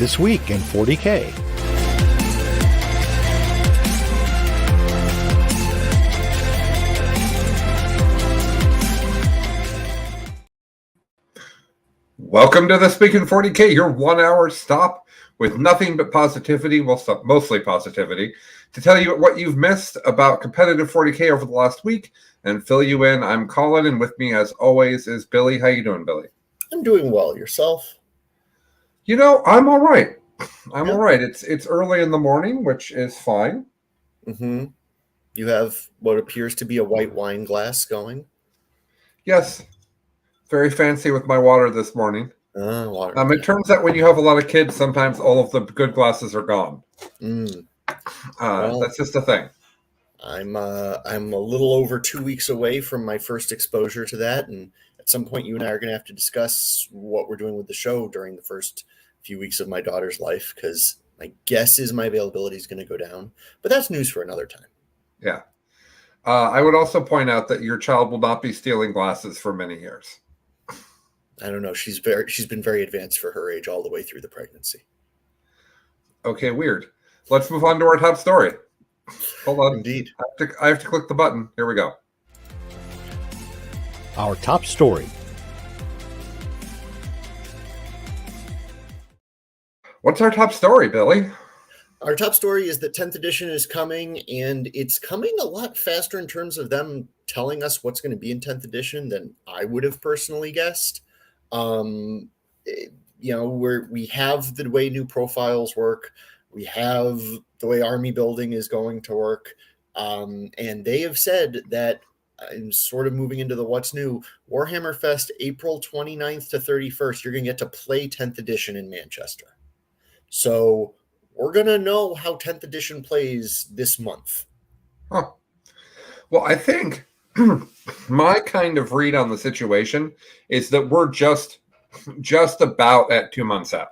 This Week in 40K. Welcome to This Week in 40K, your 1 hour stop with nothing but positivity, well, mostly positivity, to tell you what you've missed about competitive 40K over the last week and fill you in. I'm Colin, and with me, as always, is Billy. How you doing, Billy? I'm doing well. Yourself? You know, I'm all right. I'm all right. It's early in the morning, which is fine. Mm-hmm. You have what appears to be a white wine glass going? Yes. Very fancy with my water this morning. Water. It turns out when you have a lot of kids, sometimes all of the good glasses are gone. That's just a thing. I'm a little over 2 weeks away from my first exposure to that, and at some point you and I are going to have to discuss what we're doing with the show during the first few weeks of my daughter's life, because my guess is my availability is going to go down, but that's news for another time. Yeah. I would also point out that your child will not be stealing glasses for many years. I don't know. She's been very advanced for her age all the way through the pregnancy. Okay, weird. Let's move on to our top story. Hold on. Indeed. I have to click the button. Here we go. Our top story. What's our top story, Billy? Our top story is that 10th edition is coming, and it's coming a lot faster in terms of them telling us what's going to be in 10th edition than I would have personally guessed. We have the way new profiles work. We have the way army building is going to work. And they have said that, I'm sort of moving into the what's new, Warhammer Fest, April 29th to 31st, you're going to get to play 10th edition in Manchester. So we're going to know how 10th edition plays this month. Huh. Well, I think my kind of read on the situation is that we're just about at 2 months out.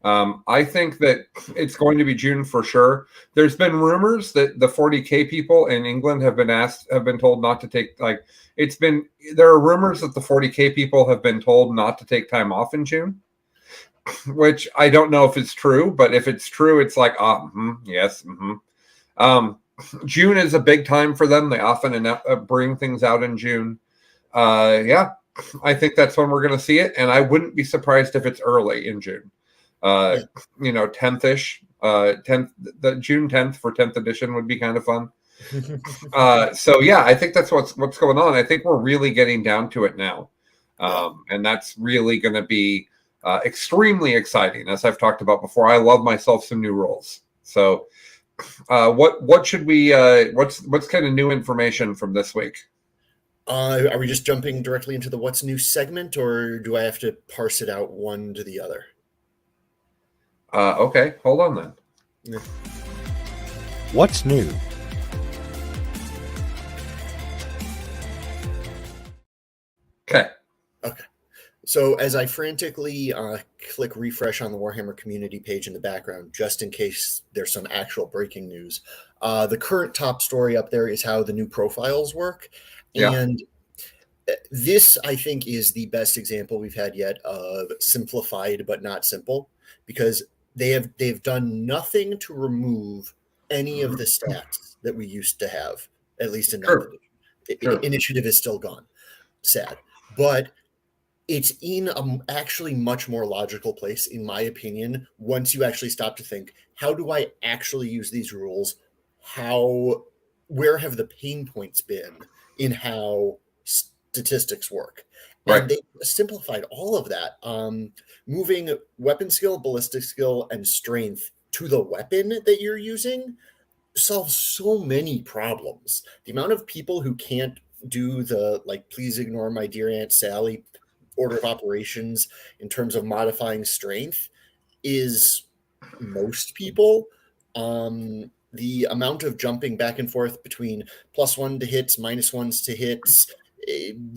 I think that it's going to be June for sure. There's been rumors that the 40K people in England have been told not to take, there are rumors that the 40K people have been told not to take time off in June, which I don't know if it's true, but if it's true, it's like, yes. June is a big time for them. They often bring things out in June. I think that's when we're going to see it, and I wouldn't be surprised if it's early in June. 10th-ish. The June 10th for 10th edition would be kind of fun. I think that's what's going on. I think we're really getting down to it now, and that's really going to be extremely exciting. As I've talked about before, I love myself some new rules. So, what should we? What's kind of new information from this week? Are we just jumping directly into the what's new segment, or do I have to parse it out one to the other? Okay, hold on then. Yeah. What's new? Okay. So as I frantically click refresh on the Warhammer community page in the background, just in case there's some actual breaking news, the current top story up there is how the new profiles work. Yeah. And this, I think, is the best example we've had yet of simplified but not simple, because they've done nothing to remove any of the stats that we used to have, at least in Sure. Initiative is still gone. Sad. But it's in a actually much more logical place, in my opinion, once you actually stop to think, how do I actually use these rules? Where have the pain points been in how statistics work? Right. And they simplified all of that. Moving weapon skill, ballistic skill, and strength to the weapon that you're using solves so many problems. The amount of people who can't do the, please ignore my dear Aunt Sally order of operations in terms of modifying strength is most people. The amount of jumping back and forth between +1 to hits, -1s to hits,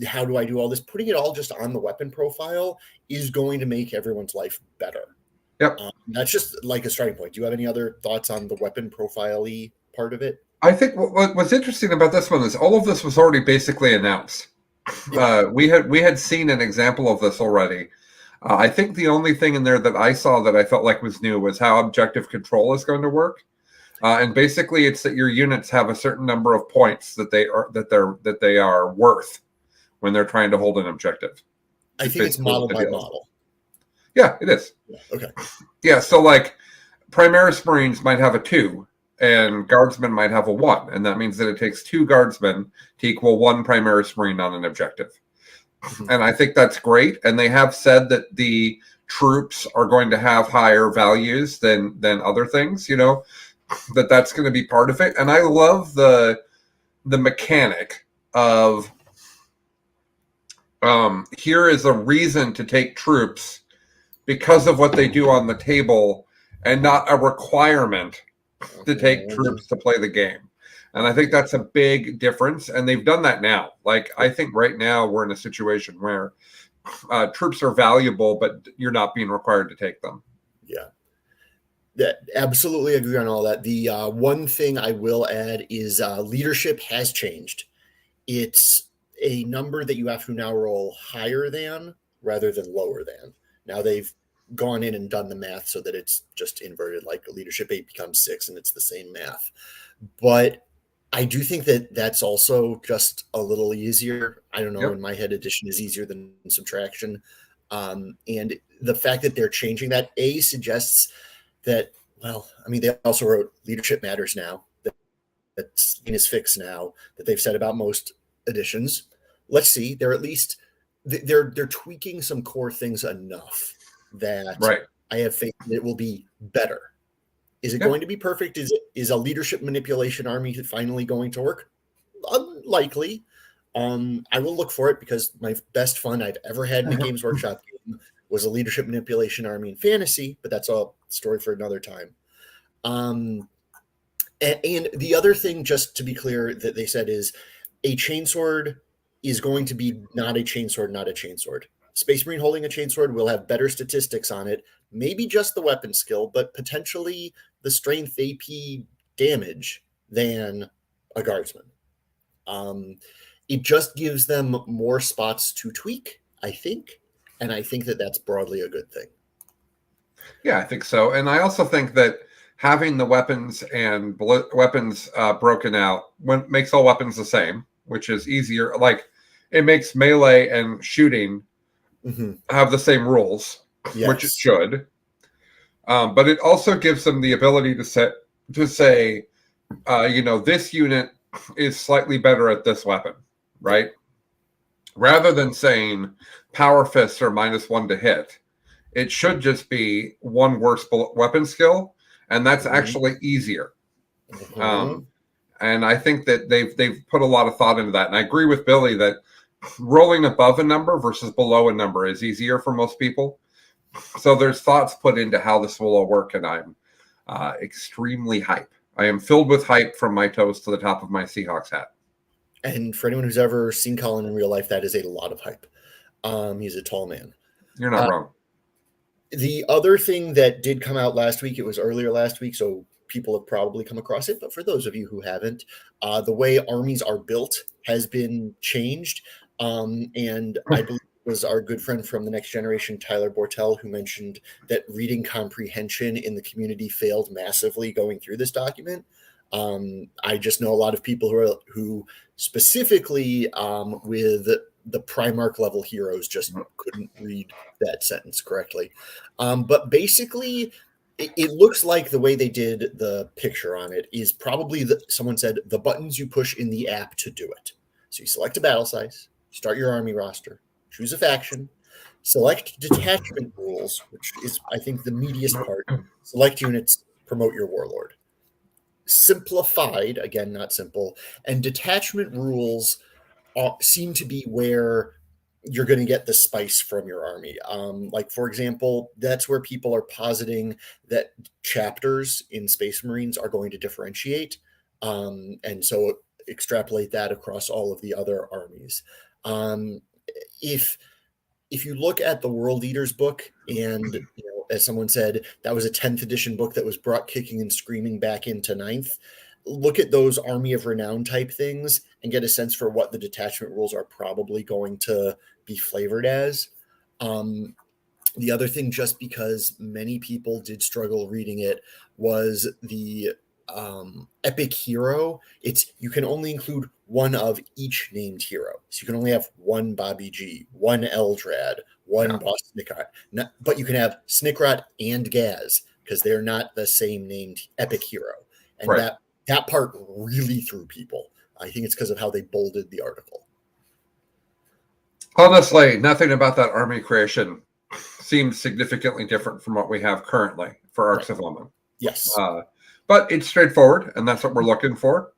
how do I do all this? Putting it all just on the weapon profile is going to make everyone's life better. Yep. That's just like a starting point. Do you have any other thoughts on the weapon profile-y part of it? I think what's interesting about this one is all of this was already basically announced. Yeah. We had seen an example of this already. I think the only thing in there that I saw that I felt like was new was how objective control is going to work. And basically, it's that your units have a certain number of points that they are worth when they're trying to hold an objective. I think it's model by model. Yeah, it is. Yeah, okay. Yeah, so like Primaris Marines might have a 2 and Guardsmen might have a 1. And that means that it takes 2 Guardsmen to equal 1 Primaris Marine on an objective. Mm-hmm. And I think that's great. And they have said that the troops are going to have higher values than other things, you know, that's going to be part of it. And I love the mechanic of here is a reason to take troops because of what they do on the table and not a requirement to take troops to play the game. And I think that's a big difference. And they've done that now. Like, I think right now we're in a situation where troops are valuable, but you're not being required to take them. Yeah, absolutely agree on all that. The one thing I will add is leadership has changed. It's a number that you have to now roll higher than rather than lower than. Now they've gone in and done the math so that it's just inverted, like leadership 8 becomes 6 and it's the same math. But I do think that that's also just a little easier. I don't know, Yep. In my head, addition is easier than subtraction. And the fact that they're changing that, suggests that, well, I mean, they also wrote leadership matters now. That's is fixed now, that they've said about most editions. Let's see. They're at least they're tweaking some core things enough that Right. I have faith that it will be better. Is it going to be perfect? Is a leadership manipulation army finally going to work? Unlikely. I will look for it because my best fun I've ever had in a Games Workshop game was a leadership manipulation army in fantasy, but that's a story for another time. And the other thing, just to be clear, that they said is a chainsword is going to be not a chainsword, not a chainsword. Space Marine holding a chainsword will have better statistics on it, maybe just the weapon skill, but potentially the strength AP damage than a guardsman. It just gives them more spots to tweak, I think. And I think that that's broadly a good thing. Yeah, I think so. And I also think that having the weapons and weapons broken out makes all weapons the same, which is easier. Like, it makes melee and shooting have the same rules, which it should. But it also gives them the ability to say, this unit is slightly better at this weapon, right? Rather than saying power fists are -1 to hit, it should just be 1 worse weapon skill, and that's actually easier. And I think that they've put a lot of thought into that. And I agree with Billy that rolling above a number versus below a number is easier for most people. So there's thoughts put into how this will all work, and I'm extremely hype. I am filled with hype from my toes to the top of my Seahawks hat. And for anyone who's ever seen Colin in real life, that is a lot of hype. He's a tall man. You're not wrong. The other thing that did come out last week, it was earlier last week, so people have probably come across it. But for those of you who haven't, the way armies are built has been changed. And I believe it was our good friend from the Next Generation, Tyler Bortel, who mentioned that reading comprehension in the community failed massively going through this document. I just know a lot of people who specifically with the Primarch level heroes just couldn't read that sentence correctly. But basically, it looks like the way they did the picture on it is probably someone said the buttons you push in the app to do it. So you select a battle size, start your army roster, choose a faction, select detachment rules, which is, I think, the meatiest part. Select units, promote your warlord. Simplified, again, not simple, and detachment rules seem to be where you're going to get the spice from your army. Like, for example, that's where people are positing that chapters in Space Marines are going to differentiate. And so extrapolate that across all of the other armies. If you look at the World Eaters book, and as someone said, that was a 10th edition book that was brought kicking and screaming back into 9th. Look at those Army of Renown type things and get a sense for what the detachment rules are probably going to be flavored as. The other thing, just because many people did struggle reading it, was the epic hero. It's you can only include one of each named hero. So you can only have one Bobby G, one Eldrad, one Boss Snickrot. But you can have Snickrot and Gaz because they're not the same named epic hero. And that part really threw people. I think it's because of how they bolded the article. Honestly, nothing about that army creation seems significantly different from what we have currently for Arcs of Omen. Yes. But it's straightforward, and that's what we're looking for.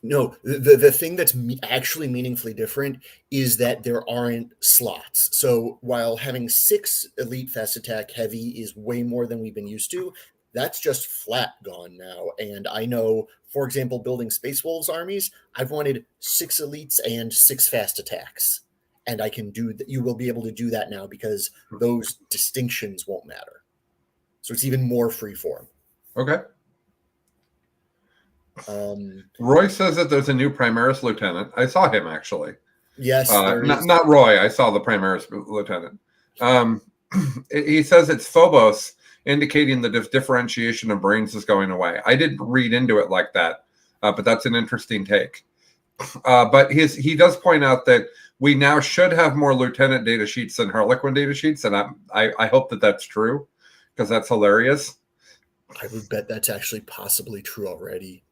No, the thing that's actually meaningfully different is that there aren't slots. So while having 6 elite fast attack heavy is way more than we've been used to, that's just flat gone now. And I know, for example, building Space Wolves armies, I've wanted 6 elites and 6 fast attacks. And I can do that. You will be able to do that now because those distinctions won't matter. So it's even more free form. Okay. Roy says that there's a new Primaris lieutenant. I saw him actually. Yes. Not Roy. I saw the Primaris lieutenant. He says it's Phobos, indicating the differentiation of brains is going away. I didn't read into it like that, but that's an interesting take. But he does point out that we now should have more lieutenant data sheets than Harlequin data sheets, and I hope that that's true because that's hilarious. I would bet that's actually possibly true already.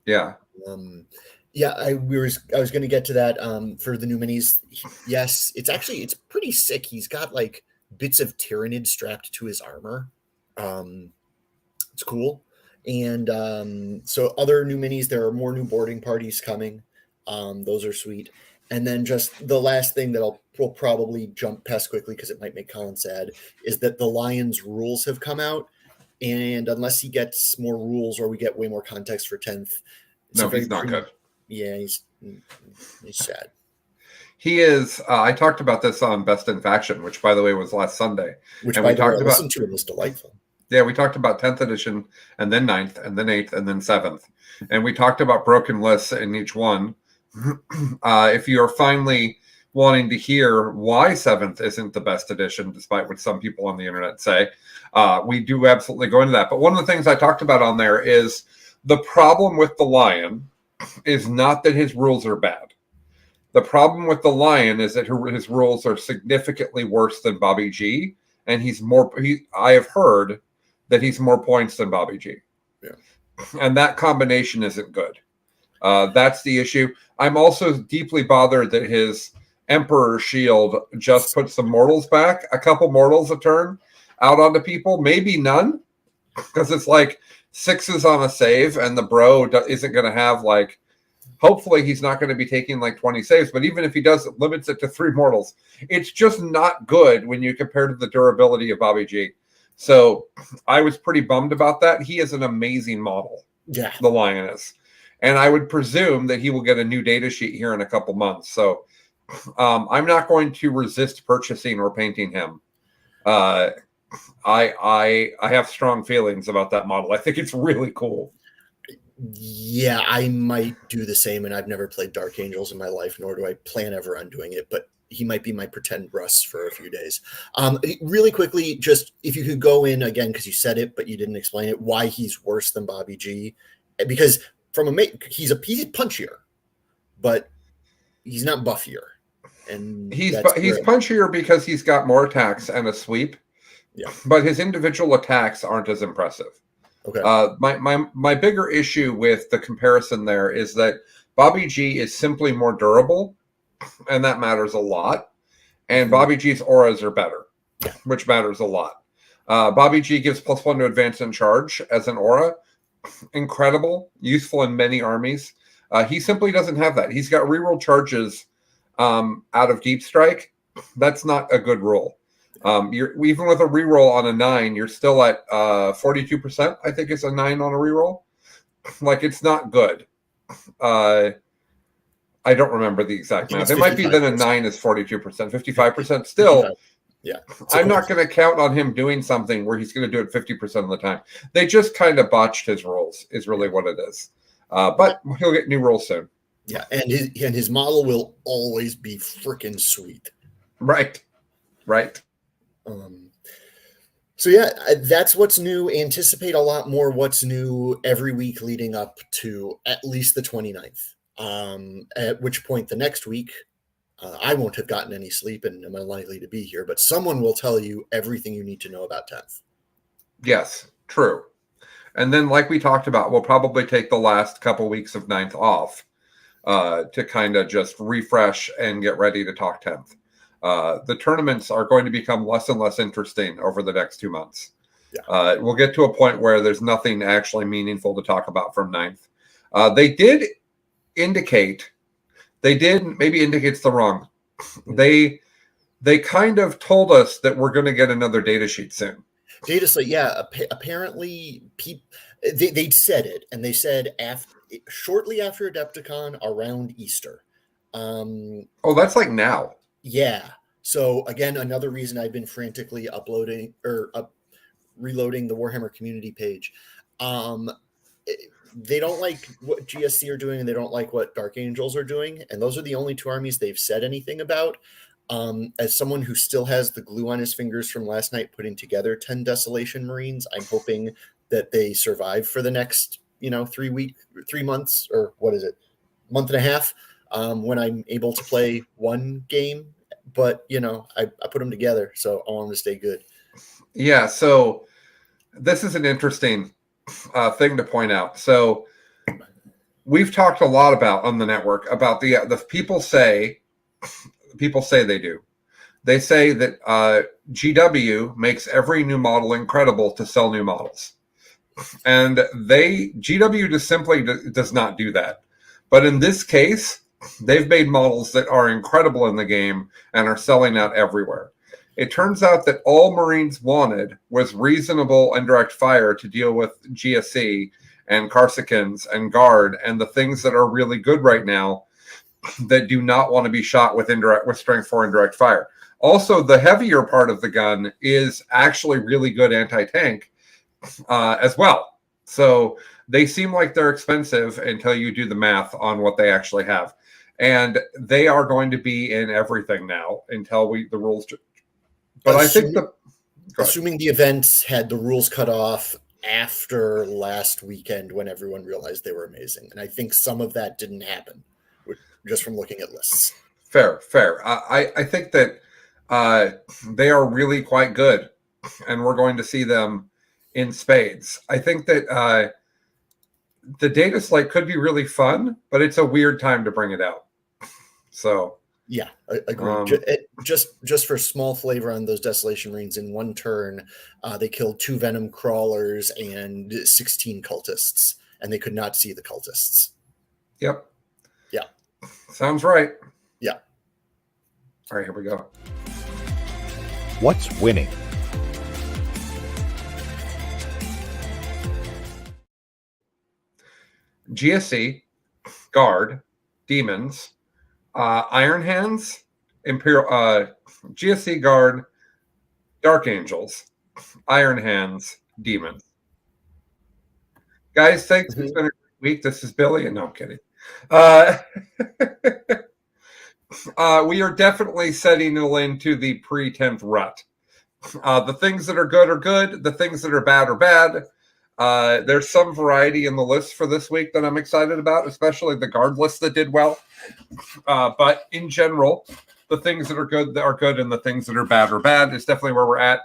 Yeah. I was going to get to that for the new minis. Yes, it's pretty sick. He's got like bits of Tyranid strapped to his armor. It's cool. And so other new minis, there are more new boarding parties coming. Those are sweet. And then just the last thing that we'll probably jump past quickly because it might make Colin sad is that the Lions rules have come out. And unless he gets more rules or we get way more context for 10th. No, he's not good. Yeah, he's sad. He is. I talked about this on Best in Faction, which, by the way, was last Sunday. Which, by the way, I listened to, it was delightful. Yeah, we talked about 10th edition, and then 9th, and then 8th, and then 7th. And we talked about broken lists in each one. If you're finally wanting to hear why 7th isn't the best edition, despite what some people on the internet say, we do absolutely go into that. But one of the things I talked about on there is the problem with the Lion is not that his rules are bad. The problem with the Lion is that his rules are significantly worse than Bobby G, and I have heard that he's more points than Bobby G. Yeah. And that combination isn't good. That's the issue. I'm also deeply bothered that his Emperor Shield just puts some mortals back, a couple mortals a turn out onto people, maybe none, because it's like 6s on a save, and the bro isn't going to have like, hopefully he's not going to be taking like 20 saves, but even if he does, it limits it to 3 mortals. It's just not good when you compare to the durability of Bobby G. So I was pretty bummed about that. He is an amazing model. Yeah. The Lion is. And I would presume that he will get a new data sheet here in a couple months. So I'm not going to resist purchasing or painting him. I have strong feelings about that model. I think it's really cool. Yeah, I might do the same, and I've never played Dark Angels in my life, nor do I plan ever on doing it, but he might be my pretend Russ for a few days. Really quickly, just if you could go in again, because you said it, but you didn't explain it, why he's worse than Bobby G. Because he's punchier, but he's not buffier. And he's punchier because he's got more attacks and a sweep. Yeah. But his individual attacks aren't as impressive. Okay. My bigger issue with the comparison there is that Bobby G is simply more durable, and that matters a lot. And Bobby G's auras are better, which matters a lot. Bobby G gives +1 to advance and charge as an aura. Incredible, useful in many armies. He simply doesn't have that. He's got reroll charges out of Deep Strike. That's not a good rule. You're even with a reroll on a 9, you're still at 42%. I think it's a 9 on a reroll. Like, it's not good. I don't remember the exact math. It might be that a 9 is 42%, 55%. Still, yeah. I'm not going to count on him doing something where he's going to do it 50% of the time. They just kind of botched his rules, is really what it is. But he'll get new rules soon. Yeah, and his model will always be freaking sweet. Right. So yeah, that's what's new. Anticipate a lot more what's new every week leading up to at least the 29th. At which point the next week, I won't have gotten any sleep and am unlikely to be here, but someone will tell you everything you need to know about 10th. Yes, true. And then, like we talked about, we'll probably take the last couple weeks of 9th off to kind of just refresh and get ready to talk 10th. The tournaments are going to become less and less interesting over the next 2 months. Yeah. We'll get to a point where there's nothing actually meaningful to talk about from 9th. They did indicate, maybe indicates the wrong. They kind of told us that we're going to get another data sheet soon. Data slate, yeah. Apparently, they said it, and they said shortly after Adepticon, around Easter. Oh, that's like now. Yeah. So again, another reason I've been frantically uploading or reloading the Warhammer community page. They don't like what GSC are doing, and they don't like what Dark Angels are doing, and those are the only two armies they've said anything about. As someone who still has the glue on his fingers from last night putting together 10 Desolation Marines, I'm hoping that they survive for the next 3 months, or what is it, month and a half, when I'm able to play one game. But I put them together, so I want them to stay good. Yeah, so this is an interesting thing to point out. So we've talked a lot about on the network about the people say they do. They say that GW makes every new model incredible to sell new models. And GW just simply does not do that. But in this case, they've made models that are incredible in the game and are selling out everywhere. It turns out that all Marines wanted was reasonable indirect fire to deal with GSC and Carsicans and Guard and the things that are really good right now that do not want to be shot with strength 4 indirect fire. Also, the heavier part of the gun is actually really good anti-tank as well. So they seem like they're expensive until you do the math on what they actually have. And they are going to be in everything now until the rules. But assuming the events had the rules cut off after last weekend when everyone realized they were amazing. And I think some of that didn't happen just from looking at lists. Fair. I think that they are really quite good, and we're going to see them in spades. I think that the data slate could be really fun, but it's a weird time to bring it out. So yeah, I agree. Just for small flavor on those Desolation Marines, in one turn, they killed 2 Venom Crawlers and 16 cultists, and they could not see the cultists. Yep. Yeah. Sounds right. Yeah. All right, here we go. What's winning? GSC, Guard, Demons, Iron Hands, Imperial, GSC, Guard, Dark Angels, Iron Hands, Demons. Guys, thanks. It's been a great week. This is Billy, and no, I'm kidding. We are definitely setting into the pre-10th rut. The things that are good are good. The things that are bad are bad. There's some variety in the list for this week that I'm excited about, especially the Guard list that did well. But in general, the things that are good, and the things that are bad is definitely where we're at.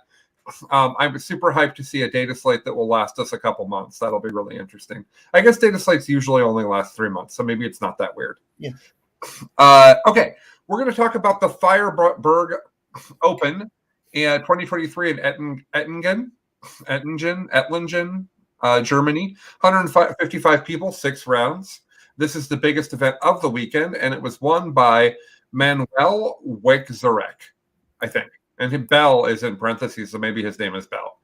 I'm super hyped to see a data slate that will last us a couple months. That'll be really interesting. I guess data slates usually only last 3 months, so maybe it's not that weird. Yeah. Okay, we're going to talk about the Fireburg Open in 2023 in Ettingen, Germany. 155 people, 6 rounds. This is the biggest event of the weekend, and it was won by Manuel Wegzarek, I think. And Bell is in parentheses, so maybe his name is Bell.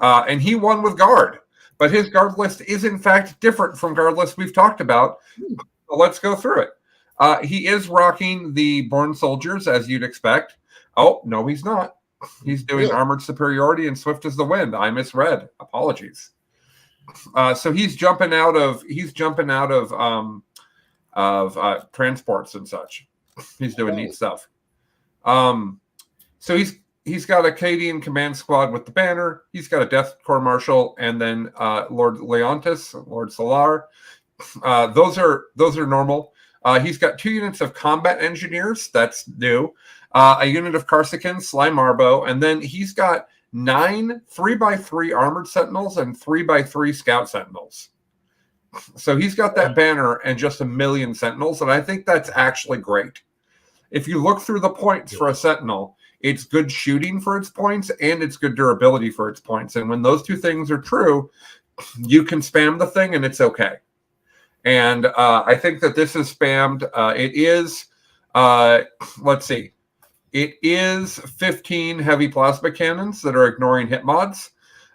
And he won with Guard. But his Guard list is, in fact, different from Guard lists we've talked about. So let's go through it. He is rocking the Born Soldiers, as you'd expect. Oh, no, he's not. He's doing Armored Superiority and Swift as the Wind. I misread. Apologies. So he's jumping out of transports and such. He's doing neat stuff. So He's got a Cadian command squad with the banner. He's got a Death Corps Marshal, and then Lord Leontis, Lord Solar. Those are normal. He's got 2 units of combat engineers. That's new. A unit of Karsakins, Sly Marbo, and then he's got 9 3x3 armored sentinels and 3x3 scout sentinels. So he's got that banner and just 1 million sentinels, and I think that's actually great. If you look through the points for a sentinel, it's good shooting for its points and it's good durability for its points. And when those 2 things are true, you can spam the thing and it's okay. And I think that this is spammed. It is, let's see, it is 15 heavy plasma cannons that are ignoring hit mods.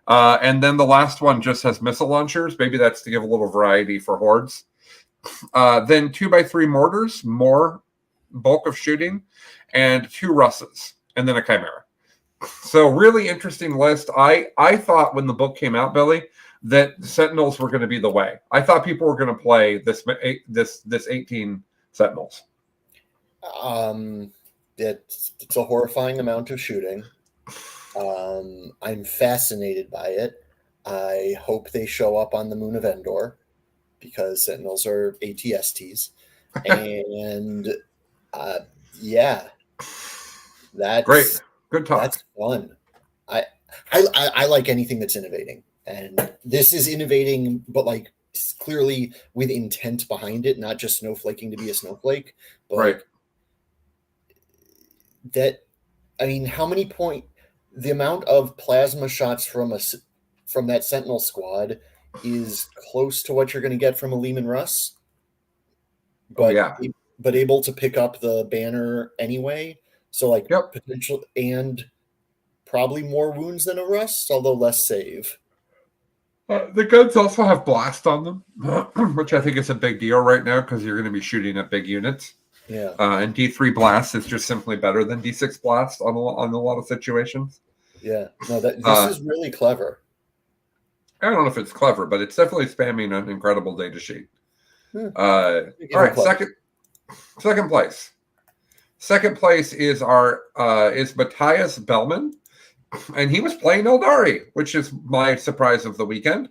And then the last one just has missile launchers. Maybe that's to give a little variety for hordes. Then 2x3 mortars, more bulk of shooting, and 2 Russes, and then a Chimera. So really interesting list. I thought when the book came out, Billy, that Sentinels were going to be the way. I thought people were going to play this 18 Sentinels. It's a horrifying amount of shooting. I'm fascinated by it. I hope they show up on the moon of Endor because Sentinels are ATSTs. And yeah, that's great. Good talk. That's fun. I like anything that's innovating, and this is innovating, but like clearly with intent behind it, not just snowflaking to be a snowflake. But right. That, I mean, how many the amount of plasma shots from that Sentinel squad is close to what you're going to get from a Leman Russ. But but able to pick up the banner anyway. So like potential and probably more wounds than a Russ, although less save. The guns also have blast on them, which I think is a big deal right now because you're going to be shooting at big units. Yeah. And D3 blast is just simply better than D6 blast on a lot of situations. Yeah. No, this is really clever. I don't know if it's clever, but it's definitely spamming an incredible data sheet. All right, second place. Second place is is Matthias Bellman, and he was playing Eldari, which is my surprise of the weekend.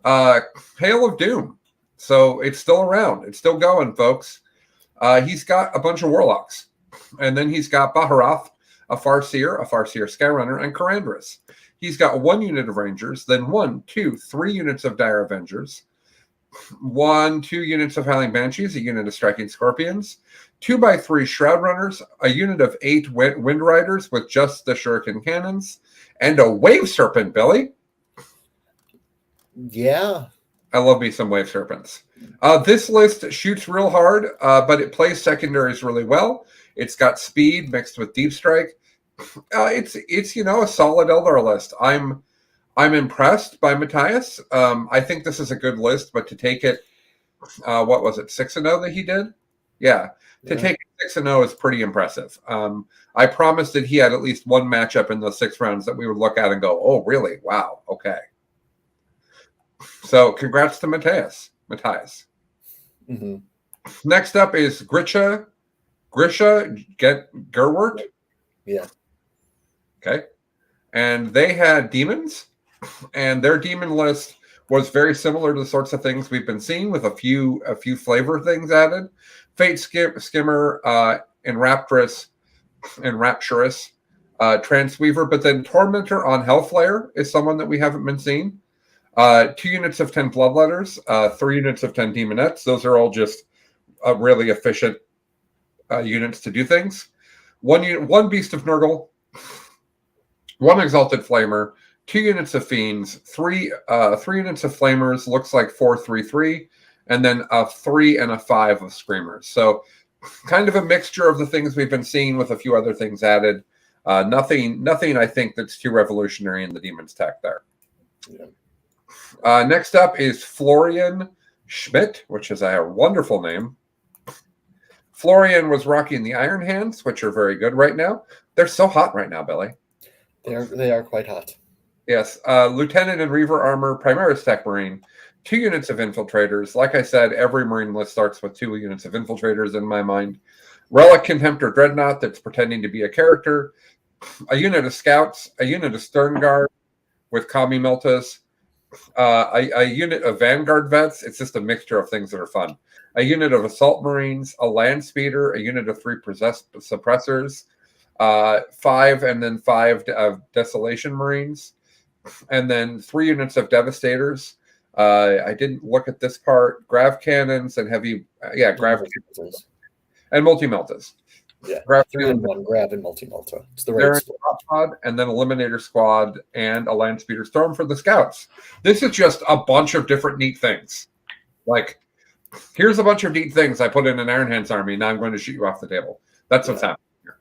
Hail of Doom. So it's still around. It's still going, folks. He's got a bunch of warlocks, and then he's got Baharath, a Farseer Skyrunner, and Karandris. He's got 1 unit of Rangers, then 1, 2, 3 units of Dire Avengers, 1, 2 units of Howling Banshees, a unit of Striking Scorpions, 2x3 Shroud Runners, a unit of 8 Wind Riders with just the Shuriken Cannons, and a Wave Serpent, Billy. Yeah. I love me some Wave Serpents. This list shoots real hard, but it plays secondaries really well. It's got speed mixed with deep strike. It's a solid Eldar list. I'm impressed by Matthias. I think this is a good list, but to take it, what was it, 6-0 that he did? Yeah. To take it 6-0 is pretty impressive. I promised that he had at least 1 matchup in those 6 rounds that we would look at and go, oh, really? Wow. Okay. So congrats to Matthias. Mm-hmm. Next up is Grisha Gerwert. Yeah. Okay. And they had demons, and their demon list was very similar to the sorts of things we've been seeing with a few flavor things added. Fate Skimmer, Enrapturous, Transweaver, but then Tormentor on Hellflare is someone that we haven't been seeing. 2 units of 10 Bloodletters, 3 units of 10 Demonettes. Those are all just really efficient units to do things. 1 Beast of Nurgle, 1 Exalted Flamer, 2 units of Fiends, 3 units of Flamers, looks like 4-3-3, and then a 3 and a 5 of Screamers. So kind of a mixture of the things we've been seeing with a few other things added. Nothing I think that's too revolutionary in the Demon's tech there. Yeah. Next up is Florian Schmidt, which is a wonderful name. Florian was rocking the Iron Hands, which are very good right now. They're so hot right now, Billy. They are quite hot. Yes. Lieutenant and Reaver Armor, Primaris Tech Marine, 2 units of Infiltrators. Like I said, every Marine list starts with 2 units of Infiltrators in my mind. Relic Contemptor Dreadnought that's pretending to be a character. a unit of scouts, a unit of stern guard with Kami Miltas, a unit of vanguard vets. It's just a mixture of things that are fun. A unit of assault marines, a land speeder, a unit of 3 suppressors, 5 and then 5 desolation marines, and then 3 units of devastators. I didn't look at this part. Grav cannons and heavy, grav cannons and multi-meltas. Yeah, Grav 3 and 1 grav and multi-melta. It's the right right split. squad, and then eliminator squad and a land speeder storm for the scouts. This is just a bunch of different neat things. Like, here's a bunch of neat things I put in an Iron Hands army. Now I'm going to shoot you off the table. That's what's happening here.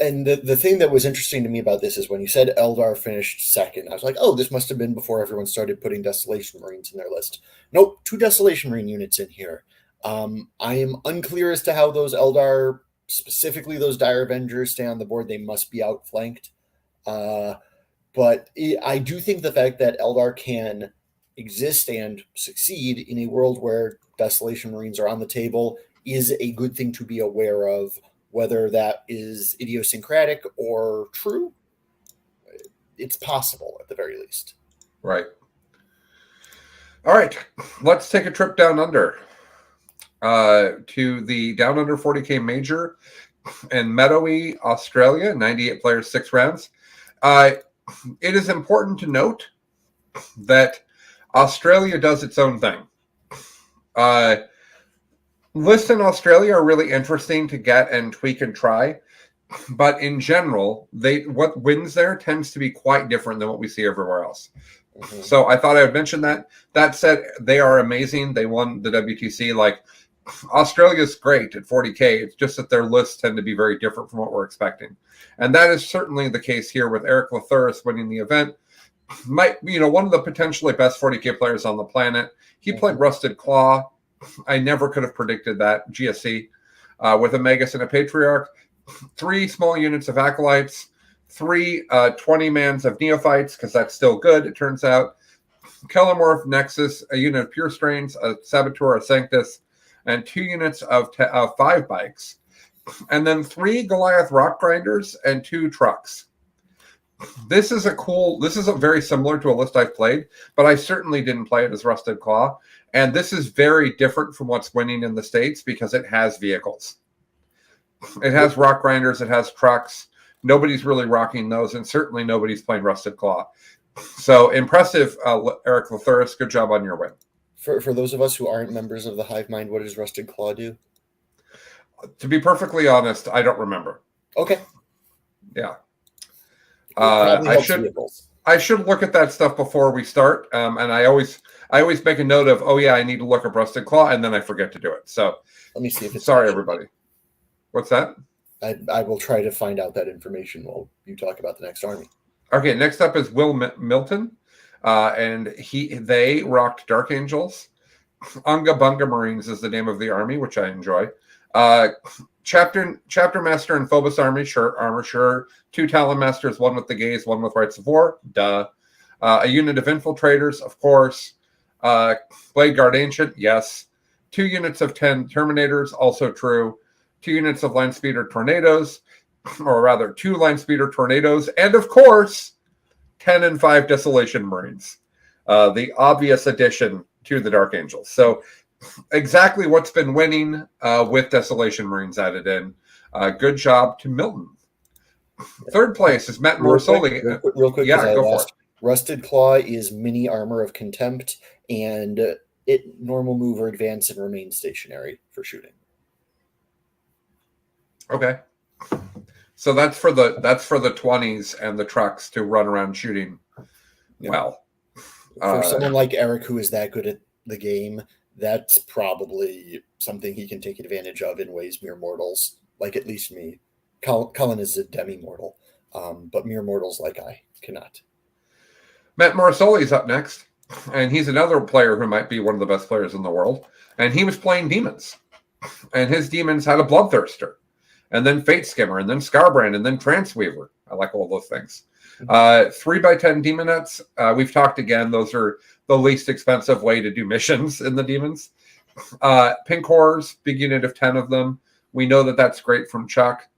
And the thing that was interesting to me about this is when you said Eldar finished second, I was like, oh, this must have been before everyone started putting Desolation Marines in their list. Nope, 2 Desolation Marine units in here. I am unclear as to how those Eldar, specifically those Dire Avengers, stay on the board. They must be outflanked. But I do think the fact that Eldar can exist and succeed in a world where Desolation Marines are on the table is a good thing to be aware of. Whether that is idiosyncratic or true, it's possible at the very least. Right. All right. Let's take a trip down under to the Down Under 40K Major in Meadowy, Australia, 98 players, 6 rounds. It is important to note that Australia does its own thing. Lists in Australia are really interesting to get and tweak and try, but in general, what wins there tends to be quite different than what we see everywhere else. Mm-hmm. So I thought I would mention that. That said, they are amazing. They won the WTC. Like, Australia's great at 40K. It's just that their lists tend to be very different from what we're expecting, and that is certainly the case here with Eric Lathuris winning the event. One of the potentially best 40K players on the planet. He played Rusted Claw. I never could have predicted that. GSC with a Magus and a Patriarch, 3 small units of Acolytes, 3 20-mans of Neophytes, because that's still good, it turns out. Kellamorph Nexus, a unit of Pure Strains, a Saboteur, a Sanctus, and 2 units of 5 bikes. And then 3 Goliath Rock Grinders and 2 trucks. This is very similar to a list I've played, but I certainly didn't play it as Rusted Claw. And this is very different from what's winning in the States because it has vehicles. It has rock grinders. It has trucks. Nobody's really rocking those, and certainly nobody's playing Rusted Claw. So impressive, Eric Lathuris. Good job on your win. For those of us who aren't members of the Hive Mind, what does Rusted Claw do? To be perfectly honest, I don't remember. Okay. Yeah. I should look at that stuff before we start, and I always make a note of, I need to look up Rusted Claw, and then I forget to do it. So let me see if it's sorry, everybody. What's that? I will try to find out that information while you talk about the next army. Okay, next up is Will Milton, and they rocked Dark Angels. Unga Bunga Marines is the name of the army, which I enjoy. Chapter Master and Phobos army, sure. 2 Talon Masters, 1 with the Gaze, 1 with Rights of War, duh. A unit of Infiltrators, of course. Blade Guard Ancient, yes. 2 units of 10 Terminators, also true. 2 units of Line Speeder Tornadoes, or rather 2 Line Speeder Tornadoes, and of course, 10 and 5 Desolation Marines. The obvious addition to the Dark Angels. So exactly what's been winning with Desolation Marines added in. Good job to Milton. Third place is Matt Morsoli. Real quick, yeah, go for it. Rusted Claw is mini armor of contempt, and it normal move or advance and remain stationary for shooting. Okay. So that's for the 20s and the trucks to run around shooting. Yeah. Well, for someone like Eric who is that good at the game, that's probably something he can take advantage of in ways mere mortals, like at least me. Cullen is a demi-mortal, but mere mortals like I cannot. Matt Morsoli's up next, and he's another player who might be one of the best players in the world. And he was playing demons, and his demons had a Bloodthirster, and then Fate Skimmer, and then Scarbrand, and then Transweaver. I like all those things. 3x10 Demonettes. We've talked again. Those are the least expensive way to do missions in the demons. Pink Horrors, big unit of 10 of them. We know that that's great from Chuck.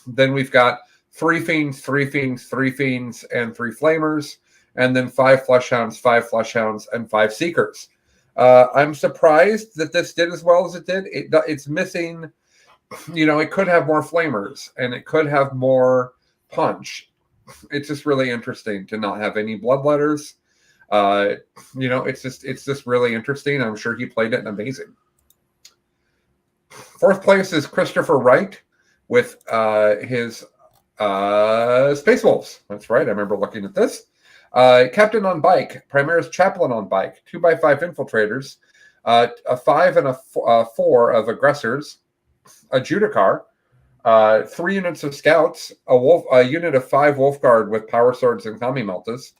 Then we've got 3 Fiends, 3 Fiends, 3 Fiends, and 3 Flamers, and then 5 Fleshhounds, 5 Fleshhounds, and 5 Seekers. I'm surprised that this did as well as it did. It's missing, it could have more Flamers, and it could have more punch. It's just really interesting to not have any bloodletters. It's just really interesting. I'm sure he played it amazing. 4th place is Christopher Wright with his Space Wolves. That's right. I remember looking at this. Captain on Bike, Primaris Chaplain on Bike, 2x5 Infiltrators, a 5 and a 4 of Aggressors, a Judicar, 3 units of Scouts, a unit of 5 Wolfguard with Power Swords and Kami Meltas,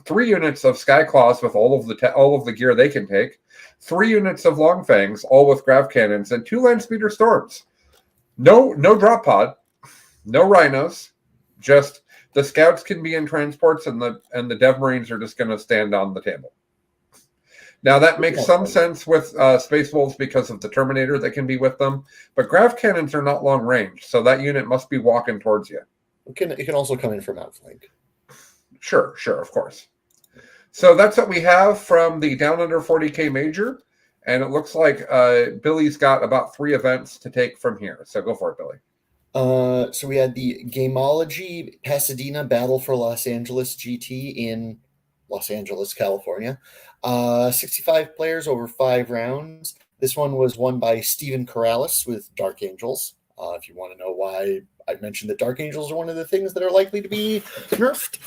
3 units of Skyclaws with all of the gear they can take, 3 units of Longfangs, all with Grav Cannons, and 2 Landspeeder Storms. No drop pod, no Rhinos, just the Scouts can be in transports, and the Dev Marines are just going to stand on the table. Now, that makes some sense with Space Wolves because of the Terminator that can be with them, but Grav Cannons are not long range, so that unit must be walking towards you. It can also come in from outflank. Sure, of course. So that's what we have from the Down Under 40K Major, and it looks like Billy's got about 3 events to take from here. So go for it, Billy. So we had the Gameology Pasadena Battle for Los Angeles GT in Los Angeles, California. 65 players over 5 rounds. This one was won by Steven Corrales with Dark Angels. If you want to know why I mentioned that Dark Angels are one of the things that are likely to be nerfed,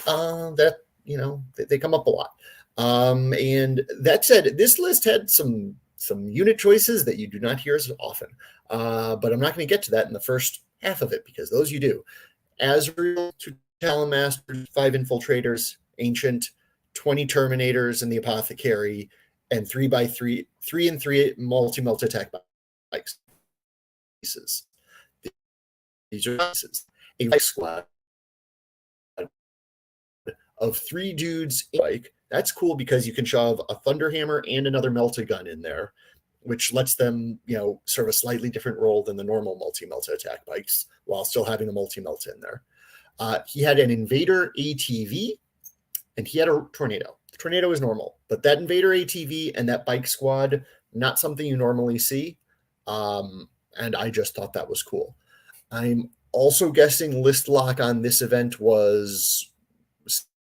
they come up a lot. And that said, this list had some unit choices that you do not hear as often. But I'm not going to get to that in the first half of it, because those you do. Azrael, 2 Talon Masters, 5 Infiltrators, Ancient, 20 Terminators, and the Apothecary, and 3x3, 3 and 3 multi-melt attack bikes. These are pieces. A bike squad of 3 dudes in bike. That's cool because you can shove a Thunderhammer and another Melta gun in there, which lets them, serve a slightly different role than the normal multi-melta attack bikes while still having a multi-melta in there. He had an Invader ATV, and he had a Tornado. The Tornado is normal, but that Invader ATV and that bike squad, not something you normally see. And I just thought that was cool. I'm also guessing list lock on this event was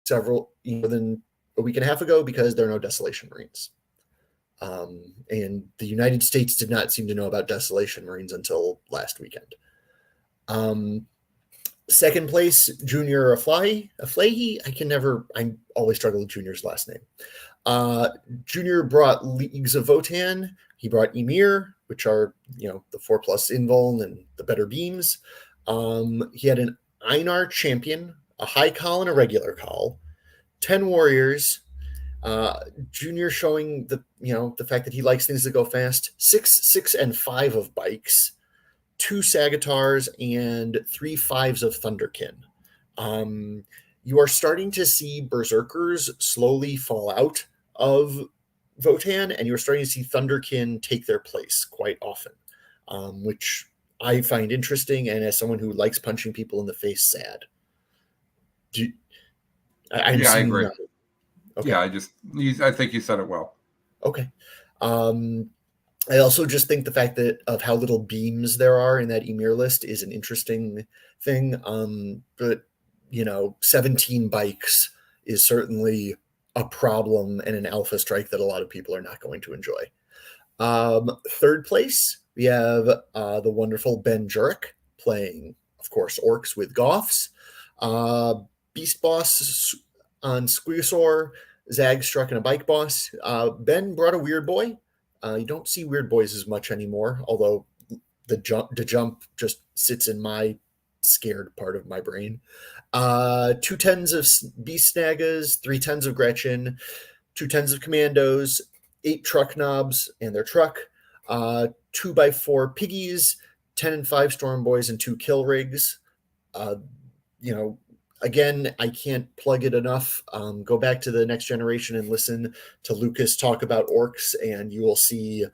more than a week and a half ago, because there are no Desolation Marines. And the United States did not seem to know about Desolation Marines until last weekend. Second place, Junior Aflahi. I always struggle with Junior's last name. Junior brought Leagues of Votann. He brought Ymir, which are, the 4+ invuln and the better beams. He had an Einar champion, a high call and a regular call, 10 warriors. Junior showing the fact that he likes things that go fast. 6, and 5 of bikes, 2 Sagittars, and 3 5s of Thunderkin. You are starting to see Berserkers slowly fall out of Votann, and you're starting to see Thunderkin take their place quite often, which I find interesting, and as someone who likes punching people in the face, sad. I agree. Okay. Yeah, I think you said it well. Okay. I also just think the fact of how little beams there are in that Ymir list is an interesting thing. But 17 bikes is certainly a problem and an alpha strike that a lot of people are not going to enjoy. Third place, we have the wonderful Ben Jurek playing, of course, Orcs with Goths. Beast Boss on Squeesaur, Zag Struck, and a Bike Boss. Ben brought a Weird Boy. You don't see Weird Boys as much anymore, although the jump just sits in my scared part of my brain. 2 10s of Beast Snaggas, 3 10s of Gretchen, 2 10s of Commandos, 8 Truck Knobs and their truck, 2x4 Piggies, 10 and 5 Storm Boys, and 2 Kill Rigs. Again, I can't plug it enough. Go back to the Next Generation and listen to Lucas talk about Orcs, and you will see,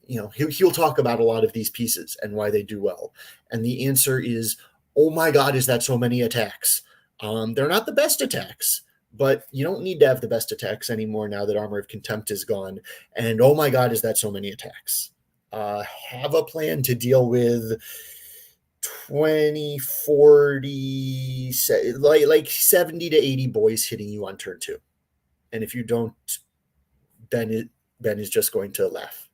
he'll talk about a lot of these pieces and why they do well. And the answer is oh my God, is that so many attacks? They're not the best attacks, but you don't need to have the best attacks anymore now that Armor of Contempt is gone. And oh my God, is that so many attacks? Have a plan to deal with 20, 40, like 70 to 80 boys hitting you on turn 2. And if you don't, Ben is just going to laugh,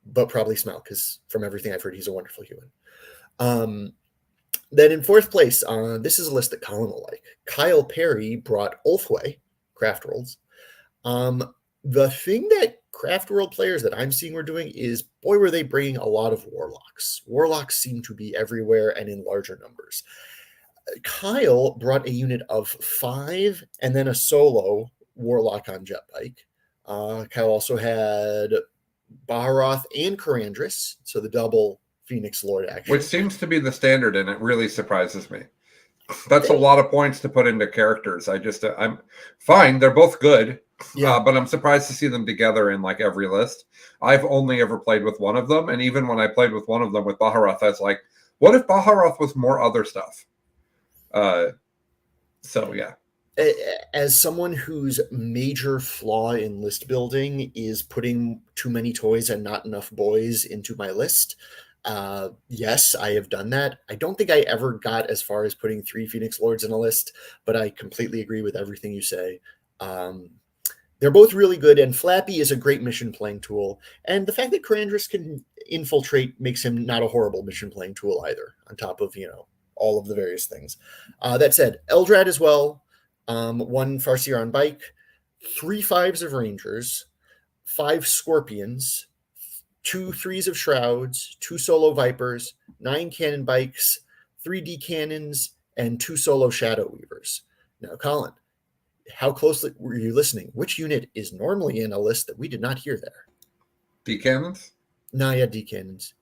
but probably smile, because from everything I've heard, he's a wonderful human. Then in 4th place, this is a list that Colin will like. Kyle Perry brought Ulthwé, Craft Worlds. The thing that Craft World players that I'm seeing we're doing is, boy, were they bringing a lot of Warlocks. Warlocks seem to be everywhere and in larger numbers. Kyle brought a unit of 5 and then a solo Warlock on Jet Bike. Kyle also had Baharoth and Karandris, so the double Phoenix Lord action. Which seems to be the standard, and it really surprises me. That's a lot of points to put into characters. I'm fine. They're both good. Yeah, but I'm surprised to see them together in like every list. I've only ever played with one of them, and even when I played with one of them with Baharoth, I was like, what if Baharoth was more other stuff? So yeah. As someone whose major flaw in list building is putting too many toys and not enough boys into my list, yes, I have done that. I don't think I ever got as far as putting 3 Phoenix Lords in a list, but I completely agree with everything you say. They're both really good, and Flappy is a great mission playing tool. And the fact that Karandris can infiltrate makes him not a horrible mission playing tool either, on top of, all of the various things. That said, Eldrad as well, 1 Farseer on Bike, 3 5s of Rangers, 5 Scorpions, 2 3s of Shrouds, 2 solo Vipers, 9 Cannon Bikes, 3 D Cannons, and 2 solo Shadow Weavers. Now, Colin, how closely were you listening? Which unit is normally in a list that we did not hear there? D-Cannons? No, yeah, D-Cannons.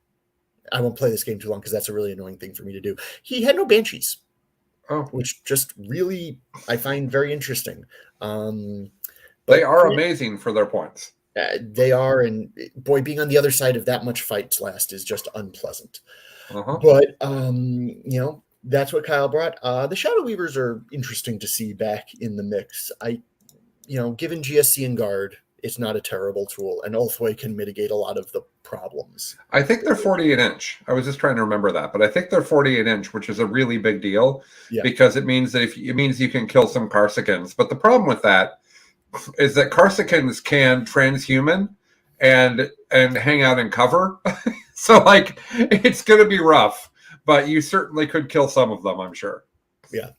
I won't play this game too long because that's a really annoying thing for me to do. He had no Banshees, which just really I find very interesting. They are amazing for their points. They are, and boy, being on the other side of that much fights last is just unpleasant. But, that's what Kyle brought. The Shadow Weavers are interesting to see back in the mix. Given GSC and Guard, it's not a terrible tool, and Ulthwé can mitigate a lot of the problems. I think they're 48-inch. I was just trying to remember that, but I think they're 48-inch, which is a really big deal because it means that you can kill some Karsakins. But the problem with that is that Karsakins can transhuman and hang out in cover. So it's going to be rough. But you certainly could kill some of them, I'm sure. Yeah.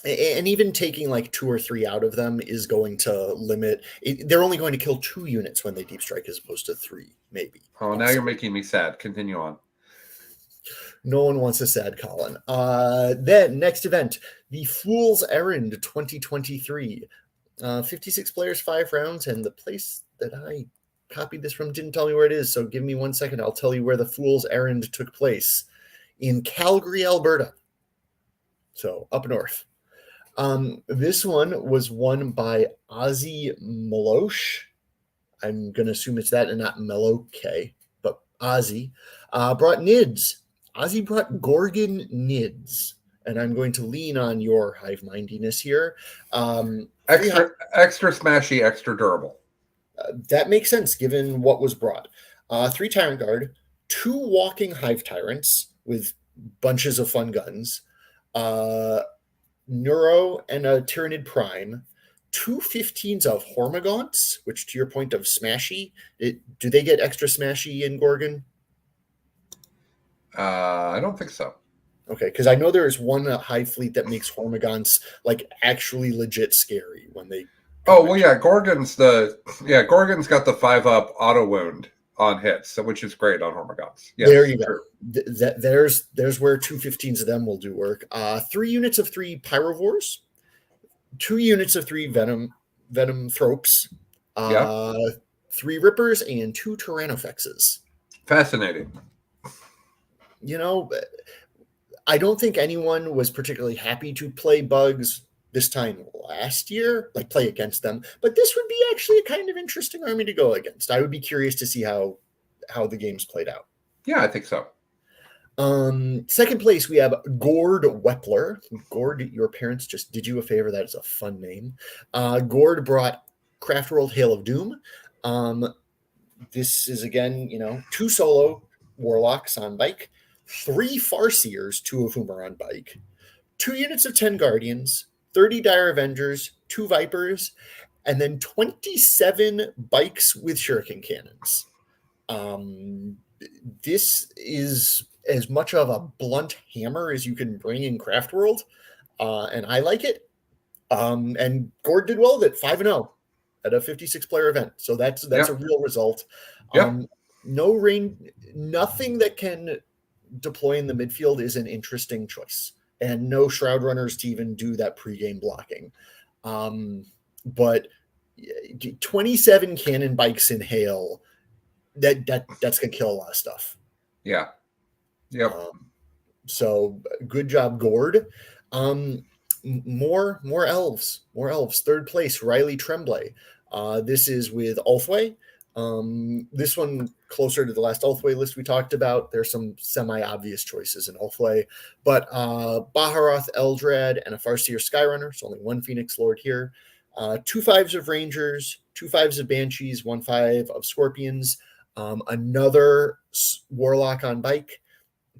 And even taking 2 or 3 out of them is going to limit. They're only going to kill 2 units when they deep strike as opposed to 3, maybe. Oh, now you're making me sad. Continue on. No one wants a sad Colin. Then, next event, the Fool's Errand 2023. 56 players, 5 rounds, and the place that I copied this from didn't tell me where it is, so give me 1 second. I'll tell you where the Fool's Errand took place. In Calgary, Alberta. So up north. This one was won by Ozzy Meloche. I'm going to assume it's that and not Meloke, but Ozzy. Brought Nids. Ozzy brought Gorgon Nids. And I'm going to lean on your hive-mindiness here. Extra smashy, extra durable. That makes sense given what was brought. 3 Tyrant Guard, 2 Walking Hive Tyrants, with bunches of fun guns, Neuro and a Tyranid Prime, 2 15s of Hormagaunts, which to your point of smashy, do they get extra smashy in Gorgon? I don't think so. Okay, because I know there is one Hive fleet that makes Hormagaunts actually legit scary when they. Oh well, yeah, Gorgon's got the 5-up auto wound on hits, which is great on Hormagaunts. Yes, there you go. There's where 2 15s of them will do work. 3 units of 3 Pyrovores, 2 units of 3 Venom Thropes, 3 Rippers, and 2 Tyrannofexes. Fascinating. I don't think anyone was particularly happy to play bugs this time last year, play against them, but this would be actually a kind of interesting army to go against. I would be curious to see how the games played out. Yeah, I think so. Second place, we have Gord Wepler. Gord, your parents just did you a favor. That is a fun name. Gord brought Craft World Hail of Doom. This is, again, 2 solo Warlocks on bike, 3 Farseers, 2 of whom are on bike, 2 units of 10 Guardians, 30 Dire Avengers, 2 Vipers, and then 27 bikes with Shuriken cannons. This is as much of a blunt hammer as you can bring in Craft World, and I like it. And Gord did well with it, 5-0 at a 56-player event. So that's a real result. No rain, nothing that can deploy in the midfield is an interesting choice, and no Shroud Runners to even do that pregame blocking. But 27 cannon bikes in hail, that's gonna kill a lot of stuff. Yeah. Yep. So good job, Gord. More elves. Third place, Riley Tremblay. This is with Ulthwé. This one closer to the last Ulthwé list we talked about. There's some semi-obvious choices in Ulthwé, but Baharoth Eldrad and a Farseer Skyrunner. So only 1 Phoenix Lord here. 2 5s of Rangers, 2 5s of Banshees, 1 5 of Scorpions. Another Warlock on bike.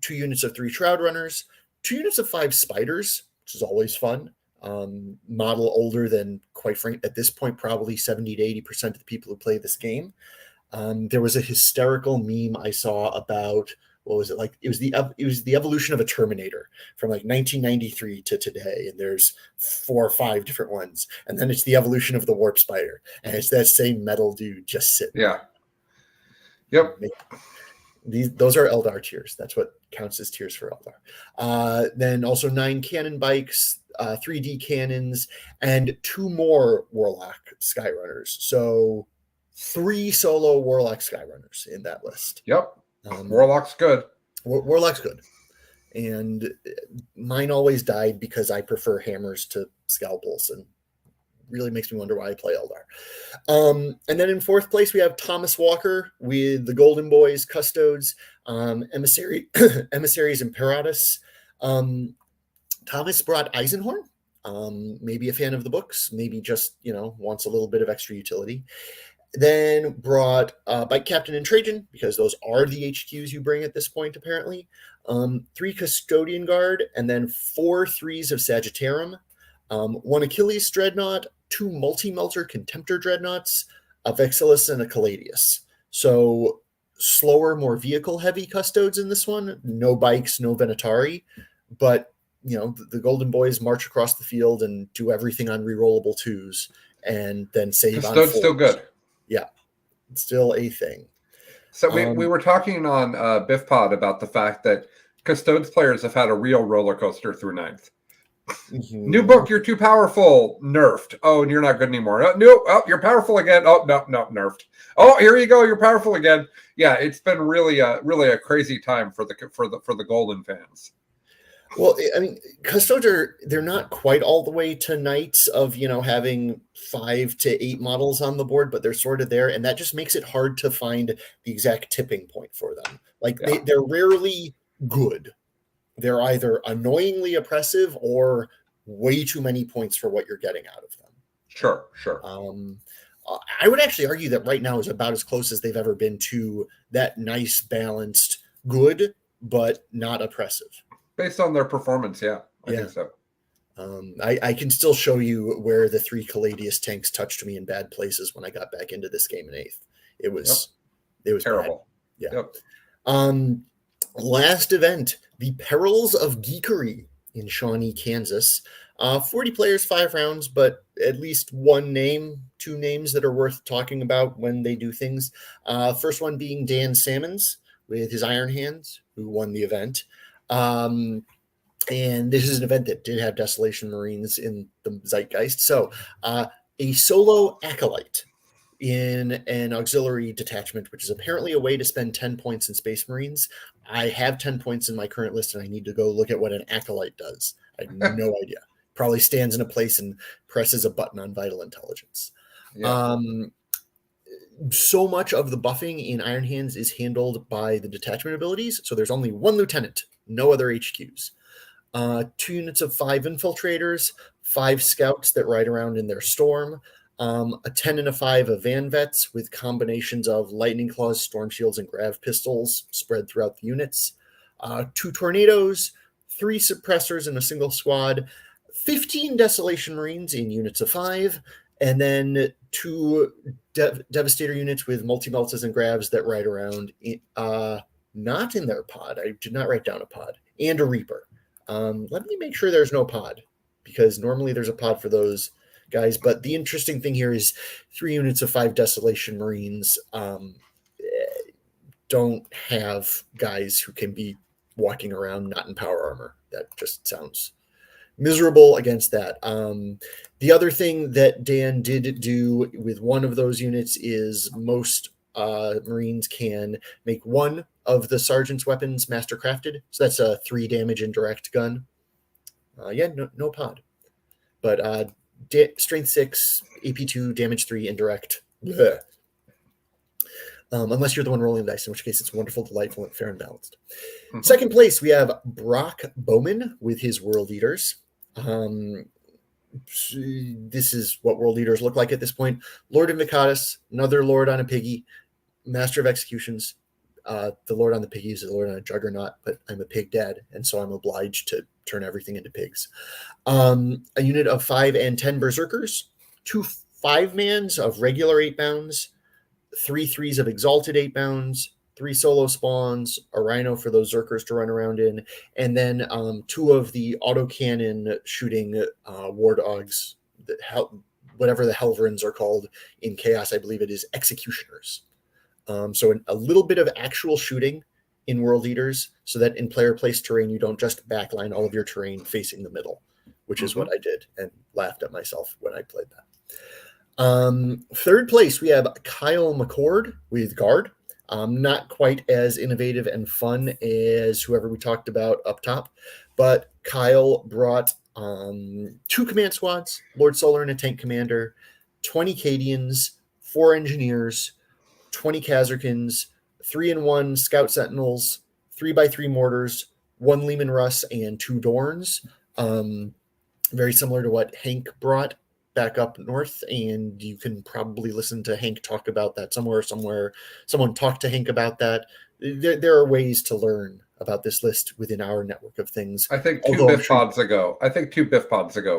2 units of 3 Shroud Runners, 2 units of 5 Spiders, which is always fun. Model older than, quite frankly, at this point, probably 70 to 80% of the people who play this game. There was a hysterical meme I saw about, what was it like? It was the evolution of a Terminator from like 1993 to today, and there's 4 or 5 different ones, and then it's the evolution of the Warp Spider, and it's that same metal dude just sitting. Yeah. Yep. Those are Eldar tiers. That's what counts as tiers for Eldar. Then also 9 cannon bikes, 3D cannons, and 2 more Warlock Skyrunners. So 3 solo Warlock Skyrunners in that list. Yep. Warlock's good. Warlock's good. And mine always died because I prefer hammers to scalpels, and really makes me wonder why I play Eldar. And then in 4th place, we have Thomas Walker with the Golden Boys, Custodes, Emissaries, Imperatus. Thomas brought Eisenhorn. Maybe a fan of the books, maybe just, wants a little bit of extra utility. Then brought Bike Captain and Trajan, because those are the HQs you bring at this point, apparently. 3 Custodian Guard, and then 4 3s of Sagittarium. 1 Achilles Dreadnought, 2 Multi-Melter Contemptor Dreadnoughts, a Vexillus, and a Caladius. So slower, more vehicle-heavy Custodes in this one. No bikes, no Venatari. But, the Golden Boys march across the field and do everything on rerollable 2s, and then save on 4s. Custode's still good. Yeah, it's still a thing. So we were talking on Biff Pod about the fact that Custodes players have had a real roller coaster through 9th. Mm-hmm. New book, you're too powerful. Nerfed. Oh, and you're not good anymore. No, oh, you're powerful again. Oh, no, nerfed. Oh, here you go. You're powerful again. Yeah, it's been really a crazy time for the Golden fans. Well, I mean, Custodes they're not quite all the way to Knights of, having 5 to 8 models on the board, but they're sort of there, and that just makes it hard to find the exact tipping point for them. Like, they're rarely good. They're either annoyingly oppressive or way too many points for what you're getting out of them. Sure. I would actually argue that right now is about as close as they've ever been to that nice, balanced, good, but not oppressive. Based on their performance, I think so. I can still show you where the 3 Caladius tanks touched me in bad places when I got back into this game in 8th. It was terrible. Bad. Yeah. Yep. Last event, the Perils of Geekery in Shawnee, Kansas. 40 players, 5 rounds, but at least 1 name, 2 names that are worth talking about when they do things. First one being Dan Salmons with his Iron Hands, who won the event. And this is an event that did have Desolation Marines in the zeitgeist. So a solo Acolyte in an auxiliary detachment, which is apparently a way to spend 10 points in Space Marines. I have 10 points in my current list, and I need to go look at what an Acolyte does. I have no idea. Probably stands in a place and presses a button on Vital Intelligence. Yeah. So much of the buffing in Iron Hands is handled by the detachment abilities, so there's only one lieutenant, no other HQs. 2 units of 5 infiltrators, 5 scouts that ride around in their storm, a 10 and a 5 of van vets with combinations of lightning claws, storm shields, and grav pistols spread throughout the units, 2 tornadoes, 3 suppressors in a single squad, 15 desolation marines in units of 5, and then 2 devastator units with multi-meltas and gravs that ride around not in their pod. I did not write down a pod, and a reaper. Let me make sure there's no pod, because normally there's a pod for those guys. But the interesting thing here is 3 units of 5 Desolation Marines don't have guys who can be walking around not in power armor. That just sounds miserable against that. The other thing that Dan did do with one of those units is most Marines can make one of the sergeant's weapons mastercrafted. So that's a 3 damage indirect gun. No pod. But strength 6, AP 2, damage 3, indirect. Unless you're the one rolling the dice, in which case it's wonderful, delightful, and fair and balanced. Mm-hmm. Second place, we have Brock Bowman with his World Eaters. This is what World Eaters look like at this point. Lord Invocatus, another Lord on a Piggy, Master of Executions. The Lord on the Piggy is the Lord on a Juggernaut, but I'm a pig dad, and so I'm obliged to turn everything into pigs. A unit of 5 and 10 Berserkers, 2 5-mans of regular 8-bounds, 3 3s of exalted 8-bounds, 3 solo spawns, a rhino for those Zerkers to run around in, and then 2 of the autocannon shooting war dogs, whatever the Helverins are called in Chaos. I believe it is Executioners. So a little bit of actual shooting in World Eaters, so that in player place terrain, you don't just backline all of your terrain facing the middle, which is what I did and laughed at myself when I played that. Third place, we have Kyle McCord with Guard. Not quite as innovative and fun as whoever we talked about up top, but Kyle brought 2 command squads, Lord Solar and a tank commander, 20 Cadians, 4 engineers, 20 Kazarkins, 3-in-1 Scout Sentinels, 3x3 mortars, 1 Lehman Russ, and 2 Dorns. Very similar to what Hank brought back up north, and you can probably listen to Hank talk about that somewhere. Someone talked to Hank about that. There are ways to learn about this list within our network of things. I think two Biff pods ago,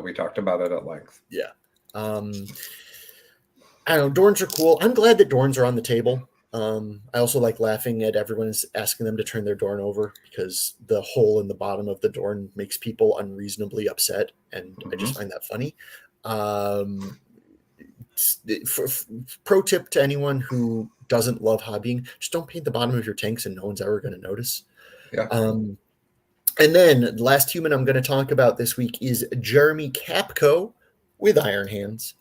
we talked about it at length. Yeah. I don't know. Dorns are cool. I'm glad that Dorns are on the table. I also like laughing at everyone asking them to turn their Dorn over, because the hole in the bottom of the Dorn makes people unreasonably upset, and I just find that funny. Pro tip to anyone who doesn't love hobbying, just don't paint the bottom of your tanks and no one's ever going to notice. Yeah. And then the last human I'm going to talk about this week is Jeremy Capco with Iron Hands.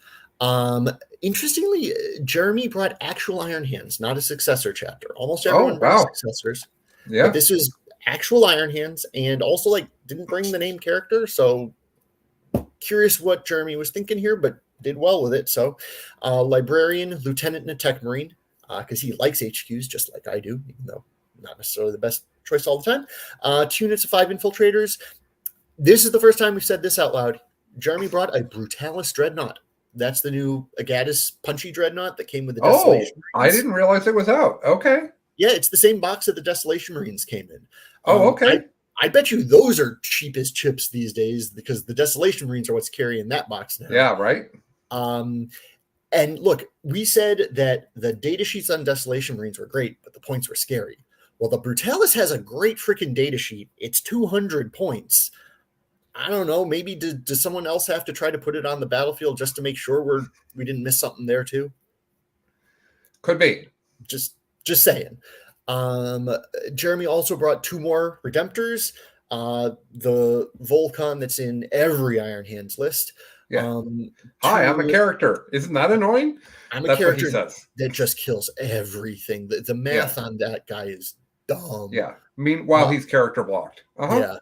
Interestingly, Jeremy brought actual Iron Hands, not a successor chapter. Almost everyone brought successors. Yeah. But this was actual Iron Hands, and also didn't bring the name character, so curious what Jeremy was thinking here, but did well with it. So librarian, lieutenant, and a tech marine, because he likes HQs just like I do, even though not necessarily the best choice all the time. 2 units of 5 infiltrators. This is the first time we've said this out loud. Jeremy brought a Brutalis Dreadnought. That's the new Agatis Punchy Dreadnought that came with the Desolation Marines. I didn't realize it was out. Okay. Yeah, it's the same box that the Desolation Marines came in. Okay. I bet you those are cheap as chips these days, because the Desolation Marines are what's carrying that box now. Yeah, right. And look, we said that the data sheets on Desolation Marines were great, but the points were scary. Well, the Brutalis has a great freaking data sheet. It's 200 points. I don't know. Maybe does someone else have to try to put it on the battlefield just to make sure we didn't miss something there too? Could be. Just saying. Jeremy also brought 2 more Redemptors. The Volcon that's in every Iron Hands list. Yeah. Hi, I'm a character. Isn't that annoying? I'm a character that just kills everything. The math on that guy is dumb. Yeah. Meanwhile, he's character blocked. Yeah.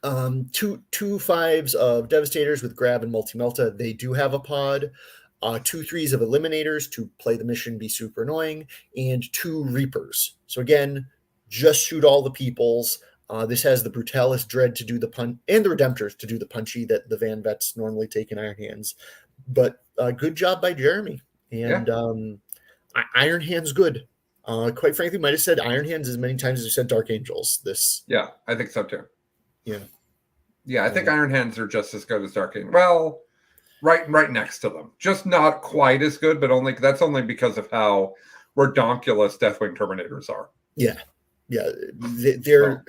2 5s of Devastators with Grab and Multi-Melta. They do have a pod. 2 3s of Eliminators to play the mission, be super annoying, and 2 Reapers. So again, just shoot all the peoples. This has the Brutalis Dread to do the punch, and the Redemptors to do the punchy that the Van Vets normally take in Iron Hands. But good job by Jeremy. And Iron Hands good. Quite frankly, might have said Iron Hands as many times as you said Dark Angels. Yeah, I think so too. Yeah, I think Iron Hands are just as good as Dark Angels. Well, right next to them. Just not quite as good, but that's only because of how redonkulous Deathwing Terminators are. Yeah. They're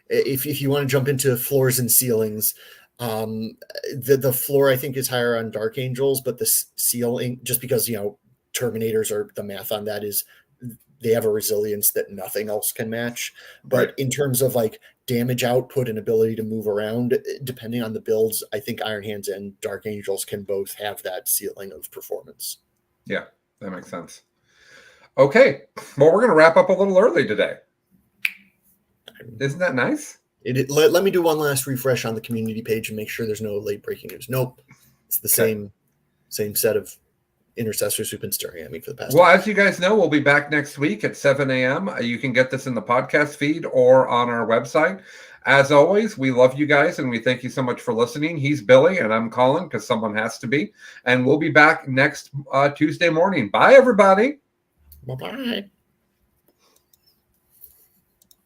if you want to jump into floors and ceilings, the floor I think is higher on Dark Angels, but the ceiling, just because Terminators are, the math on that is they have a resilience that nothing else can match. But in terms of like damage output and ability to move around, depending on the builds, I think Iron Hands and Dark Angels can both have that ceiling of performance. Yeah, that makes sense. Okay, well, we're going to wrap up a little early today. Isn't that nice? Let me do one last refresh on the community page and make sure there's no late breaking news. Nope, it's the same set of intercessors who've been staring at me for the past. Well, as you guys know, we'll be back next week at 7 a.m. You can get this in the podcast feed or on our website. As always, we love you guys and we thank you so much for listening. He's Billy and I'm Colin, because someone has to be. And we'll be back next Tuesday morning. Bye, everybody. Bye-bye.